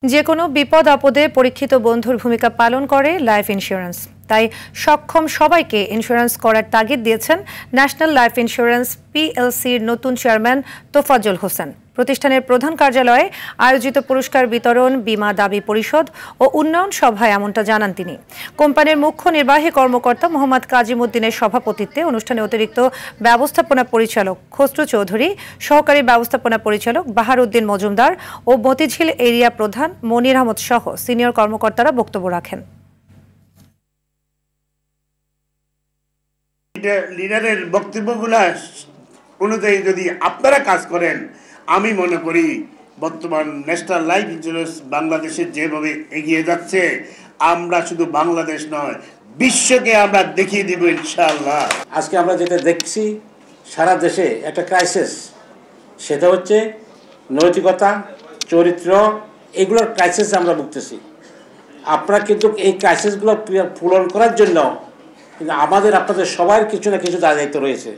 যে কোনো বিপদ আপদে পরীক্ষিত বন্ধুর ভূমিকা পালন করে লাইফ ইন্স্যুরেন্স। তাই সক্ষম সবাইকে ইন্স্যুরেন্স করার তাগিদ দিয়েছেন ন্যাশনাল লাইফ ইন্স্যুরেন্স পিএলসির নতুন চেয়ারম্যান তোফাজ্জল হোসেন। প্রতিষ্ঠানের প্রধান কার্যালয়ে আয়োজিত পুরস্কার বিতরণ, বীমা দাবি পরিশোধ ও উন্নয়ন সভায় এমনটা জানান তিনি। কোম্পানির মুখ্য নির্বাহী কর্মকর্তা মোহাম্মদ কাজিমউদ্দিনের সভাপতিত্বে অনুষ্ঠানে অতিরিক্ত ব্যবস্থাপনা পরিচালক খসরু চৌধুরী, সহকারী ব্যবস্থাপনা পরিচালক বাহার উদ্দিন মজুমদার ও মতিঝিল এরিয়া প্রধান মনির আহমদ সহ সিনিয়র কর্মকর্তারা বক্তব্য রাখেন। লিডারের বক্তব্যগুলো অনুযায়ী যদি আপনারা কাজ করেন, আমি মনে করি বর্তমান ন্যাশনাল লাইফ ইন্স্যুরেন্স বাংলাদেশের যেভাবে এগিয়ে যাচ্ছে, আমরা শুধু বাংলাদেশ নয় বিশ্বকে আমরা দেখিয়ে দিব ইনশাআল্লাহ। আজকে আমরা যেটা দেখছি সারা দেশে একটা ক্রাইসিস, সেটা হচ্ছে নৈতিকতা, চরিত্র, এগুলোর ক্রাইসিস আমরা ভুগতেছি। আপনারা কিন্তু এই ক্রাইসিসগুলো পূরণ করার জন্য কিন্তু আমাদের আপনাদের সবার কিছু না কিছু দায়িত্ব রয়েছে।